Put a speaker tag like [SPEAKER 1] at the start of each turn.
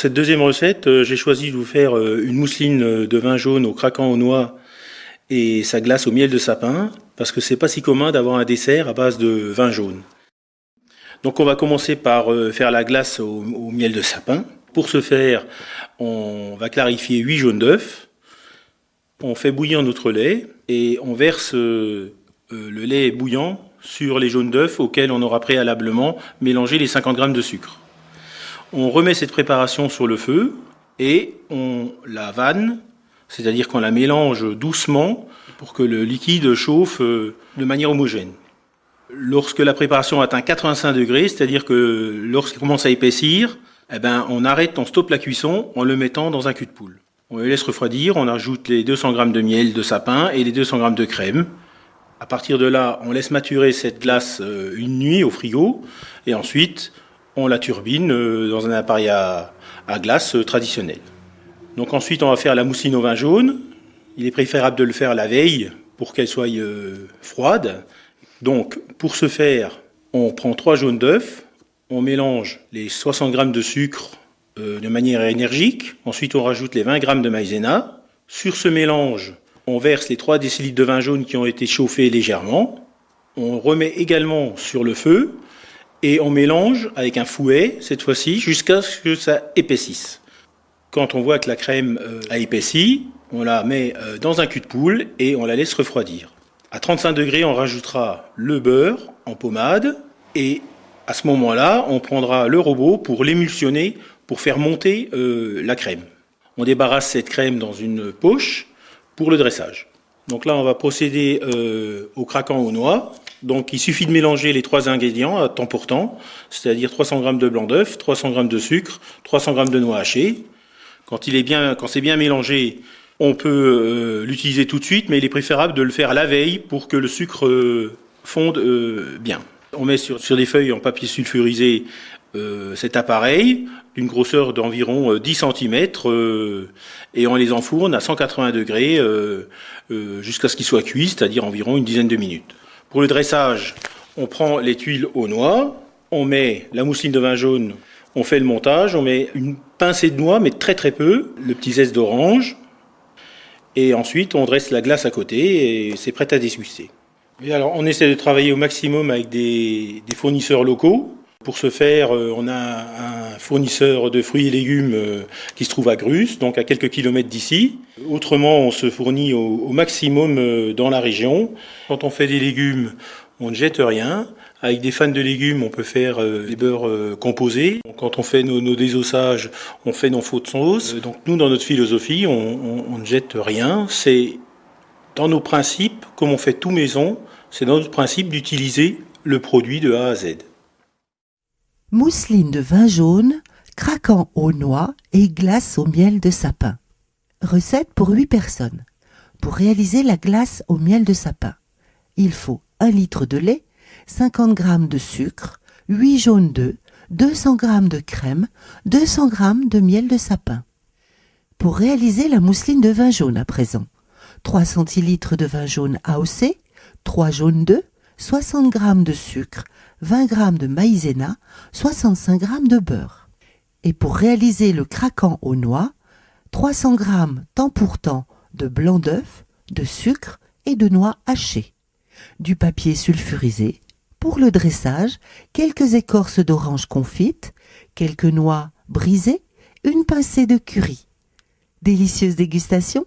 [SPEAKER 1] cette deuxième recette, j'ai choisi de vous faire une mousseline de vin jaune au craquant aux noix et sa glace au miel de sapin, parce que c'est pas si commun d'avoir un dessert à base de vin jaune. Donc on va commencer par faire la glace au miel de sapin. Pour ce faire, on va clarifier 8 jaunes d'œufs. On fait bouillir notre lait et on verse le lait bouillant sur les jaunes d'œufs auxquels on aura préalablement mélangé les 50 g de sucre. On remet cette préparation sur le feu et on la vanne, c'est-à-dire qu'on la mélange doucement pour que le liquide chauffe de manière homogène. Lorsque la préparation atteint 85 degrés, c'est-à-dire que lorsqu'elle commence à épaissir, on arrête, on stoppe la cuisson en le mettant dans un cul de poule. On le laisse refroidir, on ajoute les 200 g de miel de sapin et les 200 g de crème. À partir de là, on laisse maturer cette glace une nuit au frigo et ensuite on la turbine dans un appareil à glace traditionnel. Donc ensuite, on va faire la mousseline au vin jaune. Il est préférable de le faire la veille pour qu'elle soit froide. Donc pour ce faire, on prend 3 jaunes d'œufs, on mélange les 60 g de sucre de manière énergique. Ensuite, on rajoute les 20 g de maïzena. Sur ce mélange, on verse les 3 décilitres de vin jaune qui ont été chauffés légèrement. On remet également sur le feu et on mélange avec un fouet, cette fois-ci, jusqu'à ce que ça épaississe. Quand on voit que la crème a épaissi, on la met dans un cul de poule et on la laisse refroidir. À 35 degrés, on rajoutera le beurre en pommade et à ce moment-là, on prendra le robot pour l'émulsionner, pour faire monter la crème. On débarrasse cette crème dans une poche pour le dressage. Donc là, on va procéder au craquant aux noix. Donc il suffit de mélanger les 3 ingrédients à temps pour temps, c'est-à-dire 300 g de blanc d'œuf, 300 g de sucre, 300 g de noix hachées. Quand c'est bien mélangé, on peut l'utiliser tout de suite, mais il est préférable de le faire la veille pour que le sucre fonde bien. On met sur des feuilles en papier sulfurisé cet appareil d'une grosseur d'environ 10 cm et on les enfourne à 180 degrés jusqu'à ce qu'ils soient cuits, c'est-à-dire environ une dizaine de minutes. Pour le dressage, on prend les tuiles aux noix, on met la mousseline de vin jaune, on fait le montage, on met une pincée de noix, mais très très peu, le petit zeste d'orange, et ensuite on dresse la glace à côté et c'est prêt à déguster. Et alors on essaie de travailler au maximum avec des fournisseurs locaux. Pour ce faire, on a un fournisseur de fruits et légumes qui se trouve à Grus, donc à quelques kilomètres d'ici. Autrement, on se fournit au maximum dans la région. Quand on fait des légumes, on ne jette rien. Avec des fans de légumes, on peut faire des beurres composés. Quand on fait nos désossages, on fait nos faux de sauce. Donc nous, dans notre philosophie, on ne jette rien. C'est dans nos principes, comme on fait tout maison, c'est dans notre principe d'utiliser le produit de A à Z.
[SPEAKER 2] Mousseline de vin jaune, craquant aux noix et glace au miel de sapin. Recette pour 8 personnes. Pour réaliser la glace au miel de sapin, il faut 1 litre de lait, 50 g de sucre, 8 jaunes d'œufs, 200 g de crème, 200 g de miel de sapin. Pour réaliser la mousseline de vin jaune à présent, 3 centilitres de vin jaune AOC, 3 jaunes d'œufs, 60 g de sucre, 20 g de maïzena, 65 g de beurre. Et pour réaliser le craquant aux noix, 300 g temps pour temps de blanc d'œuf, de sucre et de noix hachées. Du papier sulfurisé. Pour le dressage, quelques écorces d'orange confites, quelques noix brisées, une pincée de curry. Délicieuse dégustation!